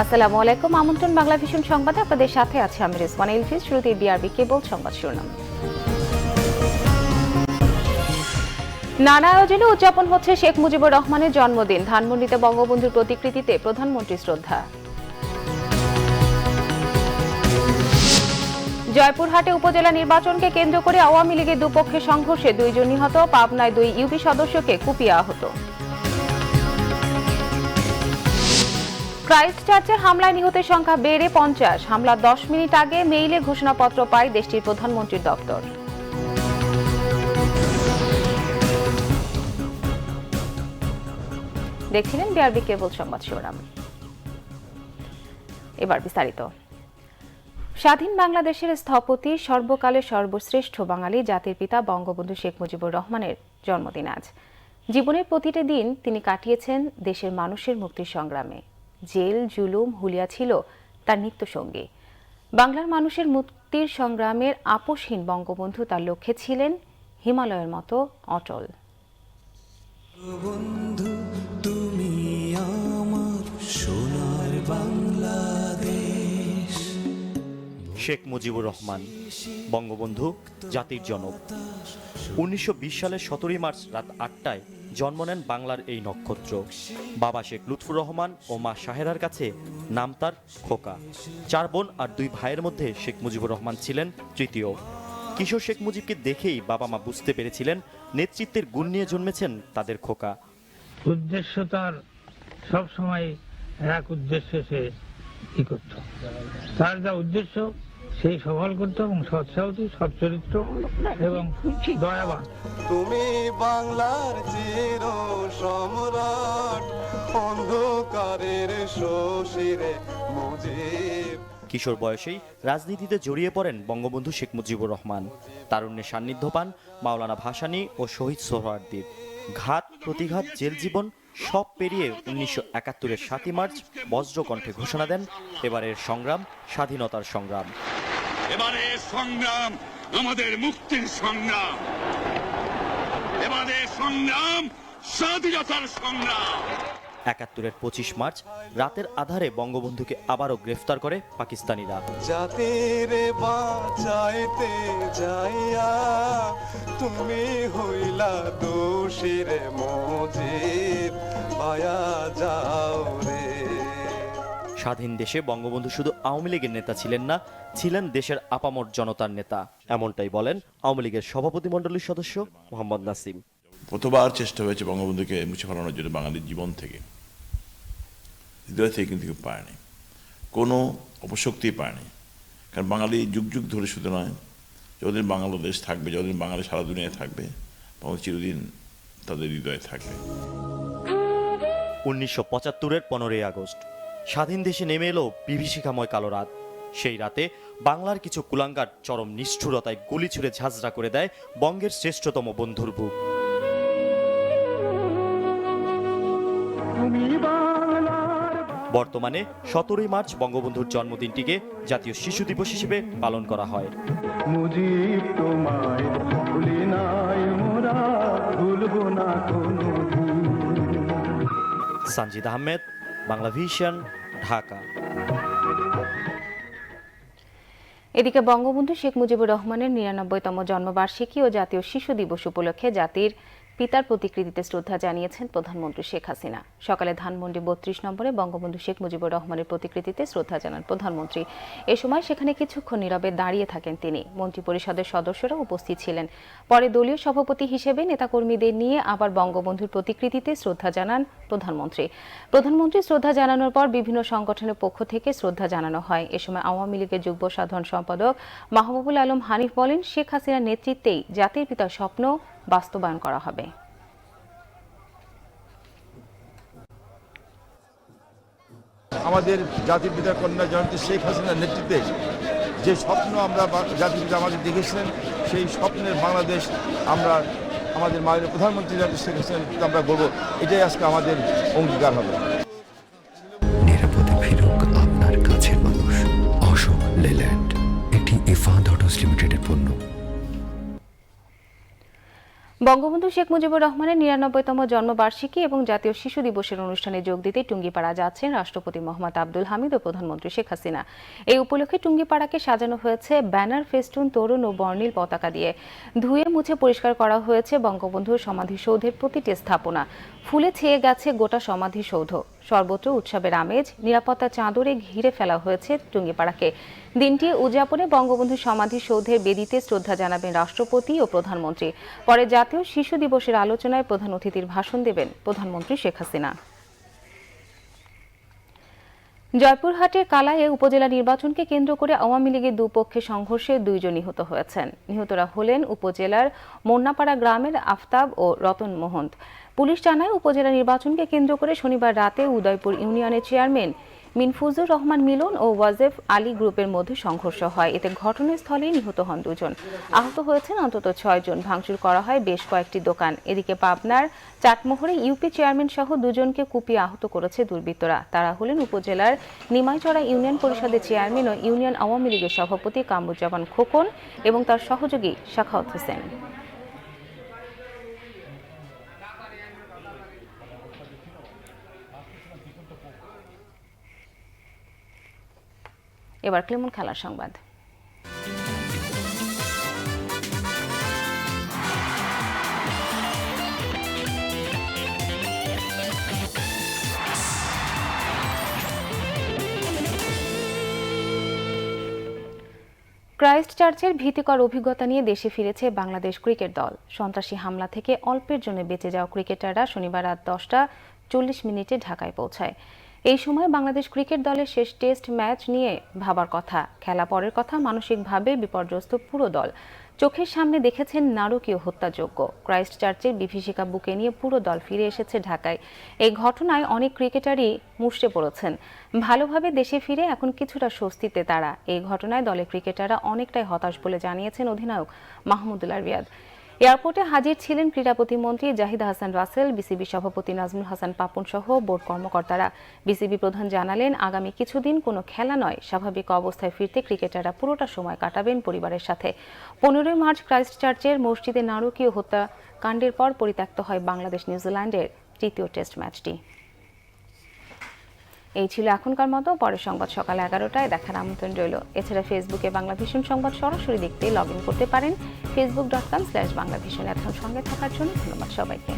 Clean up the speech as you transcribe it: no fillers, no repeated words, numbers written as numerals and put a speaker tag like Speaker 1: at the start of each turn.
Speaker 1: আসসালামু আলাইকুম। আমন্ত্রণ বাংলা ভিশন সংবাদে আপনাদের সাথে আছে আমি রিজওয়ানা ইলফিজ। শুরুতেই বিআরবি কেবল সংবাদ শিরোনাম। নানা আয়োজনে উদযাপন হচ্ছে শেখ মুজিবুর রহমানের জন্মদিন। ধানমন্ডিতে বঙ্গবন্ধুর প্রতিকৃতিতে প্রধানমন্ত্রী শ্রদ্ধা। জয়পুরহাটে উপজেলা নির্বাচনকে কেন্দ্র করে আওয়ামী লীগের দুপক্ষের সংঘর্ষে 2 জন নিহত। পাবনায় 2 ইউপি সদস্যকে কুপিয়ে আহত। ক্রাইস্ট চার্চের হামলায় নিহতের সংখ্যা বেড়ে 50। হামলার 10 মিনিট আগে মেইলে ঘোষণাপত্র পায় দেশটির প্রধানমন্ত্রীর দপ্তর। দেখছিলেন বিআরবি কেবল সংবাদ শিরোনাম। এবার বিস্তারিত। স্বাধীন বাংলাদেশের স্থপতি, সর্বকালের সর্বশ্রেষ্ঠ বাঙালি জাতির পিতা বঙ্গবন্ধু শেখ মুজিবুর রহমানের জন্মদিন আজ। জীবনের প্রতিটি দিন তিনি কাটিয়েছেন দেশের মানুষের মুক্তির সংগ্রামে। জেল, জুলুম, হুলিয়া ছিল তার নিত্যসঙ্গী। বাংলার মানুষের মুক্তির সংগ্রামের আপোষহীন বঙ্গবন্ধু তার লক্ষ্যে ছিলেন হিমালয়ের মতো অটল।
Speaker 2: বন্ধু তুমি আমার সোনার বাংলাদেশ।
Speaker 3: শেখ মুজিবুর রহমান বঙ্গবন্ধু জাতির জনক। 1920 সালের 17 মার্চ রাত 8টায় জন্ম নেন বাংলার এই নক্ষত্র। বাবা শেখ লুৎফুর রহমান ও মা শাহেরার কাছে নাম তার খোকা। 4 বোন আর 2 ভাইয়ের মধ্যে শেখ মুজিবুর রহমান ছিলেন তৃতীয়। কিশোর শেখ মুজিবকে দেখেই বাবা মা বুঝতে পেরেছিলেন নেতৃত্বের গুণ নিয়ে জন্মেছেন তাদের খোকা।
Speaker 4: উদ্দেশ্য তার সবসময় এক উদ্দেশ্য সে কি করত, তার যা উদ্দেশ্য সেই সফল করত এবং সৎসাহী, সচ্চরিত্র এবং দয়াবান।
Speaker 2: তুমি বাংলার চির সম্রাট, অন্ধকারের শশীরে মুজিব।
Speaker 3: কিশোর বয়সেই রাজনীতিতে জড়িয়ে পড়েন বঙ্গবন্ধু শেখ মুজিবুর রহমান। তারুণ্যে সান্নিধ্য পান মাওলানা ভাসানী ও শহীদ সোহরাওয়ার্দীর। ঘাত, প্রতিঘাত, জেল জীবন সব পেরিয়ে 1971-এর 7 মার্চ বজ্রকণ্ঠে ঘোষণা দেন এবারের সংগ্রাম স্বাধীনতার সংগ্রাম।
Speaker 5: এবারের সংগ্রাম আমাদের মুক্তির সংগ্রাম, এবারের সংগ্রাম স্বাধীনতার সংগ্রাম।
Speaker 3: 71-এর 25 মার্চ রাতের আধারে বঙ্গবন্ধুকে আবারও গ্রেফতার করে পাকিস্তানিরা।
Speaker 2: জাতির বাঁচাইতে যাইয়া তুমি হইলা দোষীর মুজিব, পায়া যাও রে।
Speaker 3: স্বাধীন দেশে বঙ্গবন্ধু শুধু আওয়ামী লীগের নেতা ছিলেন না, ছিলেন দেশের আপামর জনতার নেতা। এমনটাই বলেন আওয়ামী লীগের সভাপতিমণ্ডলীর সদস্য মোহাম্মদ নাসিম।
Speaker 6: কতবার চেষ্টা হয়েছে বঙ্গবন্ধুকে মুছে ফেলানোর জন্য বাঙালির জীবন থেকে, হৃদয় থেকে, কিন্তু পায়নি, কোনো অপশক্তি পায়নি। কারণ বাঙালি যুগ যুগ ধরে শুধু নয়, যতদিন বাংলাদেশ থাকবে, যতদিন বাঙালি সারা দুনিয়ায় থাকবে, বাংলা চিরদিন তাদের হৃদয়ে থাকবে।
Speaker 3: 1975-এর 15ই আগস্ট স্বাধীন দেশে নেমে এলো বিভীষিকাময় কালো রাত। সেই রাতে বাংলার কিছু কুলাঙ্গার চরম নিষ্ঠুরতায় গুলি ছুড়ে ঝাঁঝরা করে দেয় বঙ্গের শ্রেষ্ঠতম বন্ধুর বুক। বর্তমানে 17ই মার্চ বঙ্গবন্ধুর জন্মদিনটিকে জাতীয় শিশু দিবস হিসেবে পালন করা হয়।
Speaker 7: মুজিব তোমায় ভুলি নাই মোরা, ভুলবো না কোনোদিন।
Speaker 3: সানজিদ আহমেদ, বাংলা ভিশন, ঢাকা।
Speaker 1: এদিকে বঙ্গবন্ধু শেখ মুজিবুর রহমানের 99তম জন্মবার্ষিকী ও জাতীয় শিশু দিবস উপলক্ষে জাতির পিতার প্রতিকৃতিতে শ্রদ্ধা জানিয়েছেন প্রধানমন্ত্রী শেখ হাসিনা। সকালে ধানমন্ডি 32 নম্বরে বঙ্গবন্ধু শেখ মুজিবুর রহমানের প্রতিকৃতিতে শ্রদ্ধা জানান প্রধানমন্ত্রী। এ সময় সেখানে কিছুক্ষণ নীরবে দাঁড়িয়ে থাকেন তিনি। মন্ত্রিপরিষদের সদস্যরা উপস্থিত ছিলেন। পরে দলীয় সভাপতি হিসেবে নেতাকর্মীদের নিয়ে আবার বঙ্গবন্ধুর প্রতিকৃতিতে শ্রদ্ধা জানান প্রধানমন্ত্রী। প্রধানমন্ত্রী শ্রদ্ধা জানানোর পর বিভিন্ন সংগঠনের পক্ষ থেকে শ্রদ্ধা জানানো হয়। এ সময় আওয়ামী লীগের যুগ্ম সাধারণ সম্পাদক মাহবুবুল আলম হানিফ বলেন, শেখ হাসিনার নেতৃত্বেই জাতির পিতার স্বপ্ন বাস্তবায়ন করা হবে।
Speaker 8: আমাদের জাতির পিতার কন্যা জননেত্রী শেখ হাসিনার নেতৃত্বে যে স্বপ্ন আমরা জাতির পিতা আমাদের দেখেছিলেন, সেই স্বপ্নের বাংলাদেশ আমরা আমাদের মায়ের প্রধানমন্ত্রী শেখ হাসিনার নেতৃত্বে আমরা গর্ব, এটাই আজকে আমাদের অঙ্গীকার হবে।
Speaker 9: নিরাপদে ফিরুক আপনার কাছের মানুষ। অশোক লেল্যান্ড, এটি ইফাদ অটোস লিমিটেডের পণ্য।
Speaker 1: বঙ্গবন্ধু শেখ মুজিবুর রহমানের ৯৯তম জন্মবার্ষিকী এবং জাতীয় শিশু দিবসের অনুষ্ঠানে যোগ দিতে টুঙ্গিপাড়া যাচ্ছেন রাষ্ট্রপতি মোহাম্মদ আব্দুল হামিদ ও প্রধানমন্ত্রী শেখ হাসিনা। এই উপলক্ষে টুঙ্গিপাড়াকে সাজানো হয়েছে ব্যানার, ফেস্টুন, তোরণ ও বর্ণিল পতাকা দিয়ে। ধুয়ে মুছে পরিষ্কার করা হয়েছে বঙ্গবন্ধুর সমাধিসৌধের প্রতিটি স্থাপনা। ফুলে ছেয়ে গেছে গোটা সমাধিসৌধ। সর্বত্র উৎসবের আমেজ। নিরাপত্তা চাদরে ঘিরে ফেলা হয়েছে টুঙ্গিপাড়াকে। দিনটি উদযাপনে বঙ্গবন্ধু সমাধিসৌধের বেদিতে শ্রদ্ধা জানাবেন রাষ্ট্রপতি ও প্রধানমন্ত্রী। পরে জাতীয় শিশু দিবসের আলোচনায় প্রধান অতিথির ভাষণ দেবেন প্রধানমন্ত্রী শেখ হাসিনা। জয়পুরহাটের কালাইয়ে উপজেলা নির্বাচনকে কেন্দ্র করে আওয়ামী লীগের দুপক্ষে সংঘর্ষে 2 জন নিহত হয়েছেন। নিহতরা হলেন উপজেলার মোন্নাপাড়া গ্রামের আফতাব ও রতন মোহন্ত। পুলিশ জানায়, উপজেলা নির্বাচনকে কেন্দ্র করে শনিবার রাতে উদয়পুর ইউনিয়নের চেয়ারম্যান মিনফুজুর রহমান মিলন ও ওয়াজেফ আলী গ্রুপের মধ্যে সংঘর্ষ হয়। এতে ঘটনাস্থলেই নিহত হন 2 জন। আহত হয়েছেন অন্তত 6 জন। ভাঙচুর করা হয় বেশ কয়েকটি দোকান। এদিকে পাবনার চাটমোহরে ইউপি চেয়ারম্যান সহ 2 জনকে কুপিয়ে আহত করেছে দুর্বৃত্তরা। তারা হলেন উপজেলার নিমাইচড়া ইউনিয়ন পরিষদের চেয়ারম্যান ও ইউনিয়ন আওয়ামী লীগের সভাপতি কামরুজ্জামান খোকন এবং তার সহযোগী সাখাওয়াত হোসেন। এবার ক্লেমন খেলার সংবাদ। ক্রাইস্ট চার্চের ভীতিকর অভিজ্ঞতা নিয়ে দেশে ফিরেছে বাংলাদেশ ক্রিকেট দল। সন্ত্রাসী হামলা থেকে অল্পের জন্য বেঁচে যাওয়া ক্রিকেটাররা শনিবার রাত 10টা 40 ঢাকায় পৌঁছায়। এই সময় বাংলাদেশ ক্রিকেট দলের শেষ টেস্ট ম্যাচ নিয়ে ভাবার কথা, খেলা পরের কথা। মানসিকভাবে বিপর্যস্ত পুরো দল। চোখের সামনে দেখেছেন নারকীয় হত্যাযজ্ঞ। ক্রাইস্ট চার্চের বিভীষিকা বুকে নিয়ে পুরো দল ফিরে এসেছে ঢাকায়। এই ঘটনায় অনেক ক্রিকেটারই মুষড়ে পড়েছেন। ভালোভাবে দেশে ফিরে এখন কিছুটা স্বস্তিতে তারা। এই ঘটনায় দলের ক্রিকেটাররা অনেকটাই হতাশ বলে জানিয়েছেন অধিনায়ক মাহমুদুল্লাহ রিয়াদ। এয়ারপোর্টে হাজির ছিলেন ক্রীড়া প্রতিমন্ত্রী জাহিদ হাসান রাসেল, বিসিবি সভাপতি নাজমুল হাসান পাপন সহ বোর্ড কর্মকর্তারা। বিসিবি প্রধান জানালেন, আগামী কিছুদিন কোনো খেলা নয়, স্বাভাবিক অবস্থায় ফিরতে ক্রিকেটাররা পুরোটা সময় কাটাবেন পরিবারের সাথে। 15 মার্চ ক্রাইস্ট চার্চের মসজিদে নারকীয় হত্যাকাণ্ডের পর পরিত্যক্ত হয় বাংলাদেশ নিউজিল্যান্ডের তৃতীয় টেস্ট ম্যাচটি। এই ছিল এখনকার মতো। পরের সংবাদ সকাল 11টায় দেখার আমন্ত্রণ রইল। এছাড়া ফেসবুকে বাংলা ভিশন সংবাদ সরাসরি দেখতে লগ ইন করতে পারেন facebook.com/বাংলাভিশন। এখন সঙ্গে থাকার জন্য ধন্যবাদ সবাইকে।